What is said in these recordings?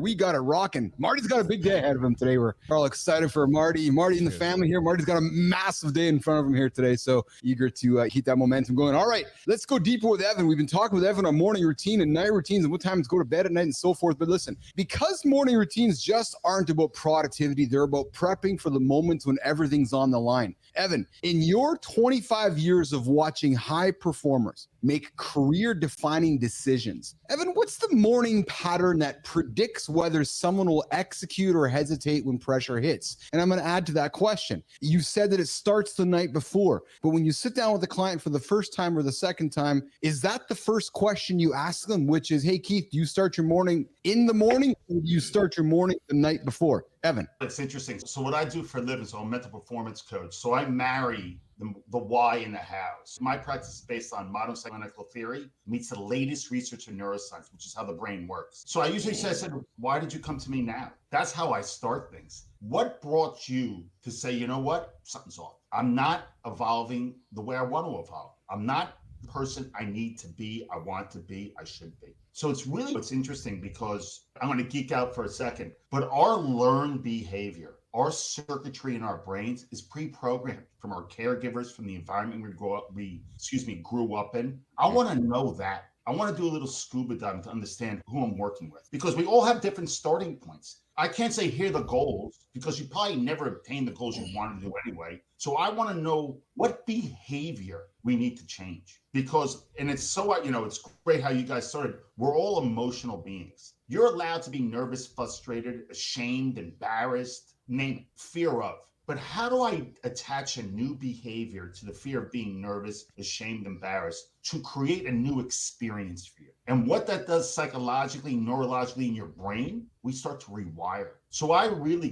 We got it rocking. Marty's got a big day ahead of him today. We're all excited for Marty. Marty and the family here. Marty's got a massive day in front of him here today. So eager to keep that momentum going. All right, let's go deeper with Evan. We've been talking with Evan on morning routine and night routines and what time to go to bed at night and so forth. But listen, because morning routines just aren't about productivity, they're about prepping for the moments when everything's on the line. Evan, in your 25 years of watching high performers make career-defining decisions, Evan, what's the morning pattern that predicts whether someone will execute or hesitate when pressure hits? And I'm going to add to that question. You said that it starts the night before, but when you sit down with a client for the first time or the second time, is that the first question you ask them, which is, hey, Keith, do you start your morning in the morning or do you start your morning the night before? Evan. It's interesting. So what I do for a living, so I'm a mental performance coach. So I marry the why in the hows. My practice is based on modern psychoanalytical theory, meets the latest research in neuroscience, which is how the brain works. So I usually say, why did you come to me now? That's how I start things. What brought you to say, you know what? Something's off. I'm not evolving the way I want to evolve. I'm not the person I need to be, I want to be, I should be. So it's interesting because I'm going to geek out for a second, but our learned behavior, our circuitry in our brains is pre-programmed from our caregivers, from the environment we grew up in. I want to know that. I want to do a little scuba diving to understand who I'm working with, because we all have different starting points. I can't say here are the goals because you probably never obtain the goals you wanted to do anyway. So I want to know what behavior we need to change, because, and it's so, it's great how you guys started. We're all emotional beings. You're allowed to be nervous, frustrated, ashamed, embarrassed, name it, fear of. But how do I attach a new behavior to the fear of being nervous, ashamed, embarrassed to create a new experience for you? And what that does psychologically, neurologically in your brain, we start to rewire. So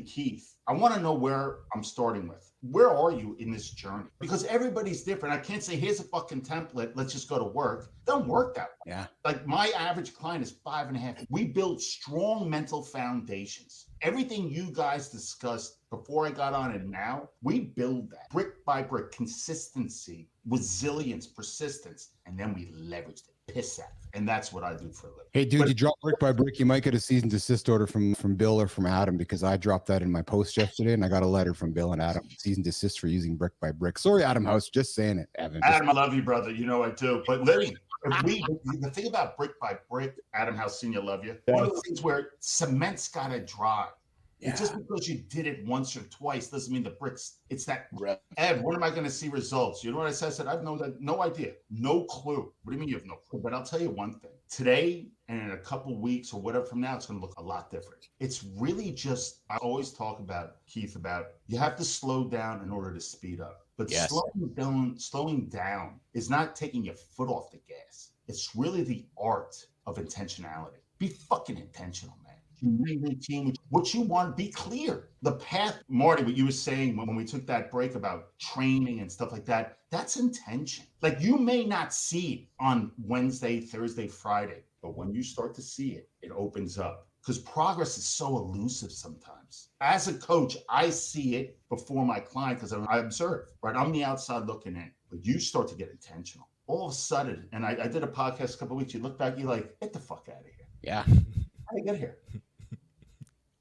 Keith, I want to know where I'm starting with. Where are you in this journey? Because everybody's different. I can't say, here's a fucking template, let's just go to work. It doesn't work that way. Yeah. Like my average client is 5.5. We build strong mental foundations. Everything you guys discussed before I got on and now, we build that brick by brick, consistency, resilience, persistence, and then we leverage it, piss at it. And that's what I do for a living. Hey, dude, you drop brick by brick, you might get a cease and desist order from Bill or from Adam, because I dropped that in my post yesterday and I got a letter from Bill and Adam, cease and desist for using brick by brick. Sorry, Adam House, just saying it, Evan. Adam, I love you, brother. You know I do. But literally, the thing about brick by brick, Adam House Senior, love you. One of the things where cement's got to dry. Yeah. Just because you did it once or twice doesn't mean the bricks, it's that, Ed, when am I going to see results? You know what I said? I said, I have no idea, no clue. What do you mean you have no clue? But I'll tell you one thing. Today and in a couple of weeks or whatever from now, it's going to look a lot different. It's really just, I always talk about, Keith, about you have to slow down in order to speed up. But yes, slowing down is not taking your foot off the gas. It's really the art of intentionality. Be fucking intentional, man. Routine, what you want, be clear. The path, Marty, what you were saying when we took that break about training and stuff like that, that's intention. Like you may not see it on Wednesday, Thursday, Friday, but when you start to see it, it opens up. Because progress is so elusive sometimes. As a coach, I see it before my client because I observe, right? I'm the outside looking in, but you start to get intentional. All of a sudden, and I did a podcast a couple of weeks, you look back, you're like, get the fuck out of here. Yeah. How do you get here?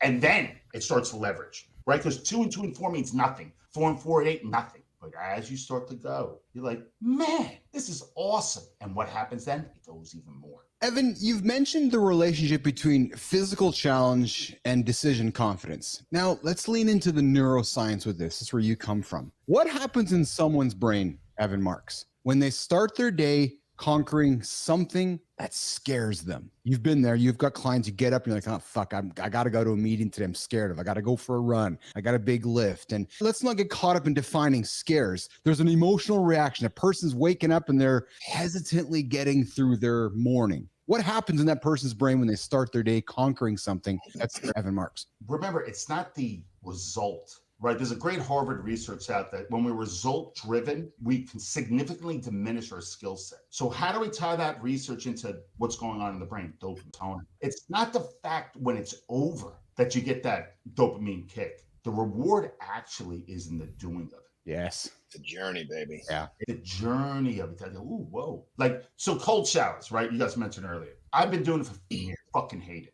And then it starts to leverage, right? Because 2 and 2 and 4 means nothing. 4 and 4 and 8, nothing. But as you start to go, you're like, man, this is awesome. And what happens then? It goes even more. Evan, you've mentioned the relationship between physical challenge and decision confidence. Now, let's lean into the neuroscience with this. This is where you come from. What happens in someone's brain, Evan Marks, when they start their day conquering something that scares them? You've been there. You've got clients, you get up and you're like, oh, fuck, I got to go to a meeting today. I'm scared of. I got to go for a run. I got a big lift. And let's not get caught up in defining scares. There's an emotional reaction. A person's waking up and they're hesitantly getting through their morning. What happens in that person's brain when they start their day conquering something? That's Evan Marks. Remember, it's not the result. Right. There's a great Harvard research out that when we're result driven, we can significantly diminish our skill set. So how do we tie that research into what's going on in the brain? Dopamine. It's not the fact when it's over that you get that dopamine kick. The reward actually is in the doing of it. Yes. It's a journey, baby. Yeah. The journey of it. Ooh, whoa. Like, so cold showers, right? You guys mentioned earlier. I've been doing it for years. Fucking hate it.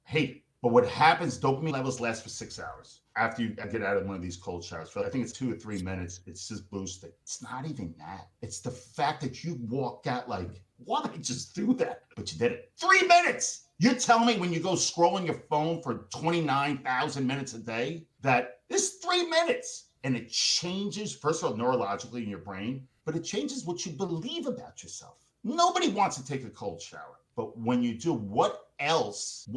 Hate it. But what happens, dopamine levels last for 6 hours after you get out of one of these cold showers. I think it's 2 or 3 minutes. It's just boosting. It's not even that. It's the fact that you walked out like, why did I just do that? But you did it. 3 minutes. You're telling me when you go scrolling your phone for 29,000 minutes a day that it's 3 minutes. And it changes, first of all, neurologically in your brain, but it changes what you believe about yourself. Nobody wants to take a cold shower. But when you do, what else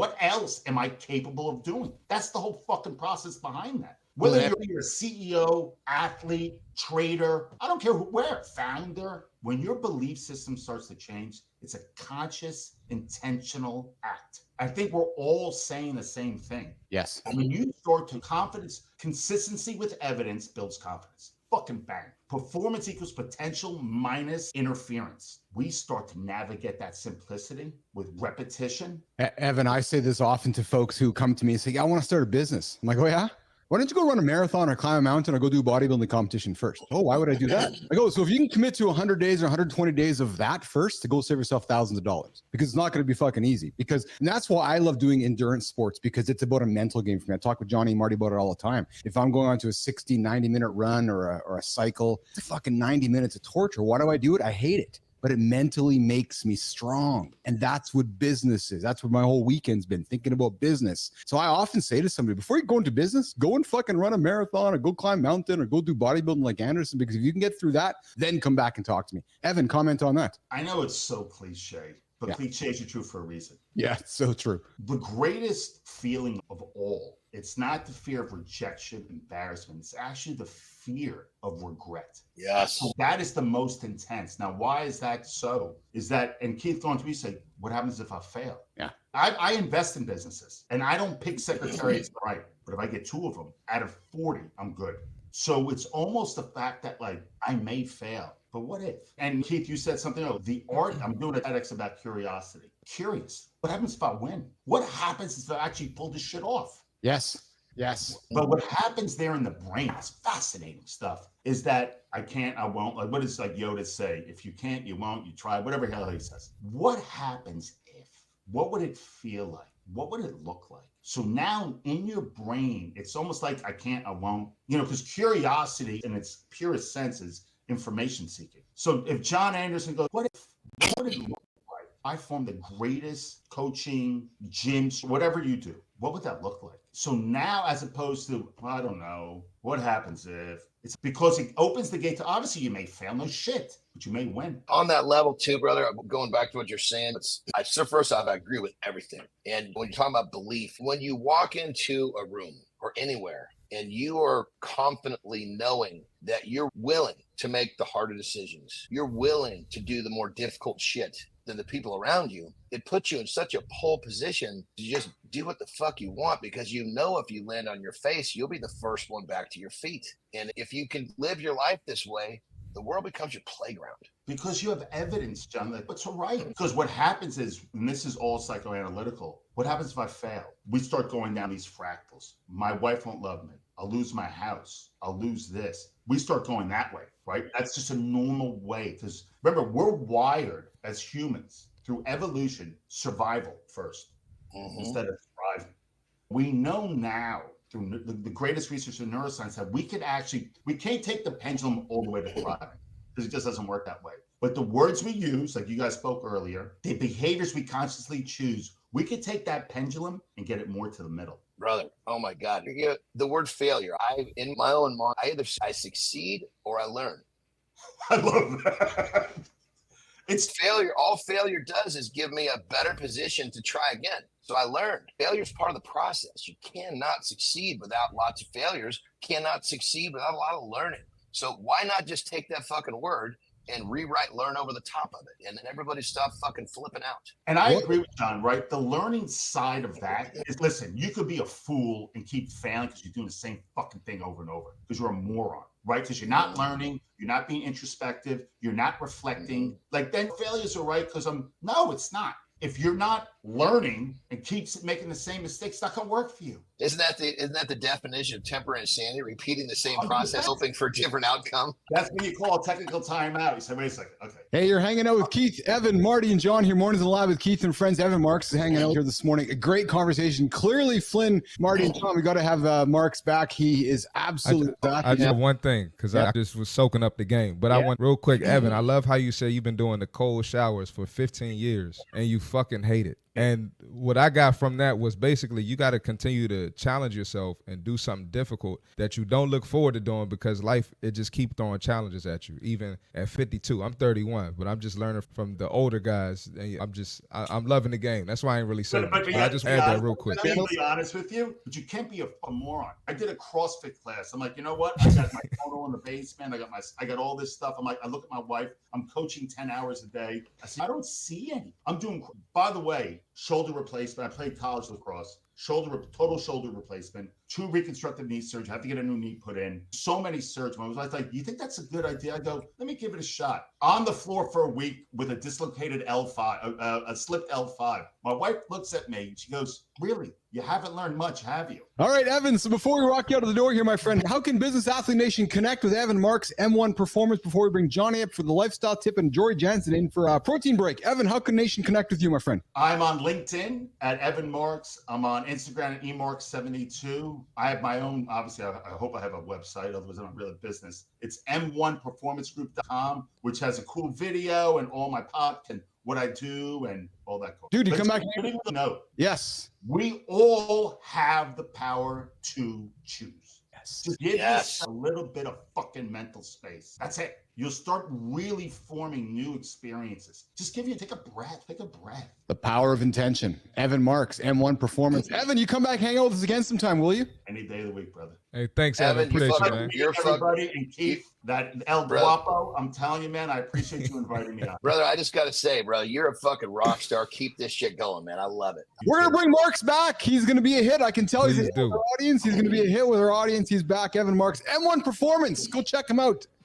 am I capable of doing? That's the whole fucking process behind that. Whether you're a CEO, athlete, trader, I don't care where, founder, when your belief system starts to change, it's a conscious, intentional act. I think we're all saying the same thing. Yes. When you start to confidence, consistency with evidence builds confidence. Fucking bang. Performance equals potential minus interference. We start to navigate that simplicity with repetition. Evan, I say this often to folks who come to me and say, yeah, I want to start a business. I'm like, oh yeah? Why don't you go run a marathon or climb a mountain or go do a bodybuilding competition first? Oh, why would I do that? I go, so if you can commit to 100 days or 120 days of that first to go save yourself thousands of dollars, because it's not going to be fucking easy. And that's why I love doing endurance sports, because it's about a mental game for me. I talk with Johnny and Marty about it all the time. If I'm going on to a 60, 90-minute run or a cycle, it's fucking 90 minutes of torture. Why do I do it? I hate it. But it mentally makes me strong. And that's what business is. That's what my whole weekend's been, thinking about business. So I often say to somebody, before you go into business, go and fucking run a marathon or go climb a mountain or go do bodybuilding like Anderson, because if you can get through that, then come back and talk to me. Evan, comment on that. I know it's so cliche, but cliches are true for a reason. Yeah, it's so true. The greatest feeling of all, it's not the fear of rejection, embarrassment. It's actually the fear of regret. Yes. So that is the most intense. Now, why is that so? And Keith going to me say, what happens if I fail? Yeah. I invest in businesses and I don't pick secretaries to write, but if I get 2 of them out of 40, I'm good. So it's almost the fact that like I may fail, but what if? And Keith, you said something else. The art, I'm doing a TEDx about curiosity. Curious. What happens if I win? What happens if I actually pull this shit off? Yes. Yes. But what happens there in the brain is fascinating stuff, is that I can't, I won't. Like, what does like Yoda say? If you can't, you won't, you try, whatever the hell he says. What happens if? What would it feel like? What would it look like? So now in your brain, it's almost like I can't, I won't, because curiosity in its purest sense is information seeking. So if John Anderson goes, what would it look like? I form the greatest coaching, gyms, whatever you do. What would that look like? So now, as opposed to, I don't know, what happens if? It's because it opens the gate to, obviously you may fail, no shit, but you may win. On that level too, brother, going back to what you're saying, first off, I agree with everything. And when you're talking about belief, when you walk into a room or anywhere and you are confidently knowing that you're willing to make the harder decisions, you're willing to do the more difficult shit than the people around you, it puts you in such a pole position to just do what the fuck you want, because if you land on your face, you'll be the first one back to your feet. And if you can live your life this way, the world becomes your playground. Because you have evidence, John, that it's all right. Because what happens is, and this is all psychoanalytical, what happens if I fail? We start going down these fractals. My wife won't love me. I'll lose my house. I'll lose this. We start going that way, right? That's just a normal way. Because remember, we're wired as humans through evolution, survival first, instead of thriving. We know now through the greatest research in neuroscience that we can't take the pendulum all the way to thriving, because it just doesn't work that way. But the words we use, like you guys spoke earlier, the behaviors we consciously choose, we could take that pendulum and get it more to the middle. Brother, oh my God. The word failure, in my own mind, I succeed or I learn. I love that. It's failure. All failure does is give me a better position to try again. So I learned. Failure is part of the process. You cannot succeed without lots of failures, cannot succeed without a lot of learning. So why not just take that fucking word and learn over the top of it, and then everybody stop fucking flipping out. And I agree with John, right? The learning side of that is, listen, you could be a fool and keep failing because you're doing the same fucking thing over and over because you're a moron, right? Because you're not learning, you're not being introspective, you're not reflecting. Like, then failures are right because no, it's not. If you're not learning and keeps making the same mistakes, it's not going to work for you. Isn't that the definition of temporary insanity? Repeating the same 100%. process, hoping for a different outcome. That's when you call a technical timeout. You say, wait a second. Okay. Hey, you're hanging out with Keith, Evan, Marty, and John here. Mornings and Live with Keith and friends. Evan Marks is hanging out here this morning. A great conversation. Clearly, Flynn, Marty, and John, we got to have Marks back. He is absolutely back. I just have one thing, because I just was soaking up the game. But I want real quick, Evan, I love how you say you've been doing the cold showers for 15 years and you fucking hate it. And what I got from that was basically you got to continue to challenge yourself and do something difficult that you don't look forward to doing, because life, it just keeps throwing challenges at you. Even at 52, I'm 31, but I'm just learning from the older guys. And I'm loving the game. That's why I ain't really saying But I just add that real quick. I'm be honest with you, but you can't be a moron. I did a CrossFit class. I'm like, you know what? I got my photo in the basement. I got all this stuff. I'm like, I look at my wife. I'm coaching 10 hours a day. I said, I don't see any. I'm doing, by the way, shoulder replacement. I played college lacrosse. Total shoulder replacement, 2 reconstructive knee surgery. I have to get a new knee put in. So many surgeries. I was like, you think that's a good idea? I go, let me give it a shot. On the floor for a week with a dislocated L5, a slipped L5. My wife looks at me. She goes, really? You haven't learned much, have you? All right, Evan. So before we walk you out of the door here, my friend, how can Business Athlete Nation connect with Evan Marks, M1 Performance, before we bring Johnny up for the lifestyle tip and Jory Jansen in for a protein break? Evan, how can Nation connect with you, my friend? I'm on LinkedIn at Evan Marks. I'm on Instagram at emarks72. I have my own, obviously, I hope I have a website, otherwise I don't really have business. It's m1performancegroup.com, which has a cool video and all my podcasts and what I do and all that. Cool. Dude, you come back. No. Yes. We all have the power to choose. Yes. Just give yourself a little bit of fucking mental space. That's it. You'll start really forming new experiences. Take a breath. The power of intention. Evan Marks, M1 Performance. Evan, you come back, hang out with us again sometime, will you? Any day of the week, brother. Hey, thanks, Evan. Appreciate you, man. Everybody, and Keith, that El Guapo, I'm telling you, man, I appreciate you inviting me on. Brother, I just got to say, bro, you're a fucking rock star. Keep this shit going, man. I love it. We're going to bring Marks back. He's going to be a hit. I can tell he's a hit with our audience. He's going to be a hit with our audience. He's back. Evan Marks, M1 Performance. Go check him out.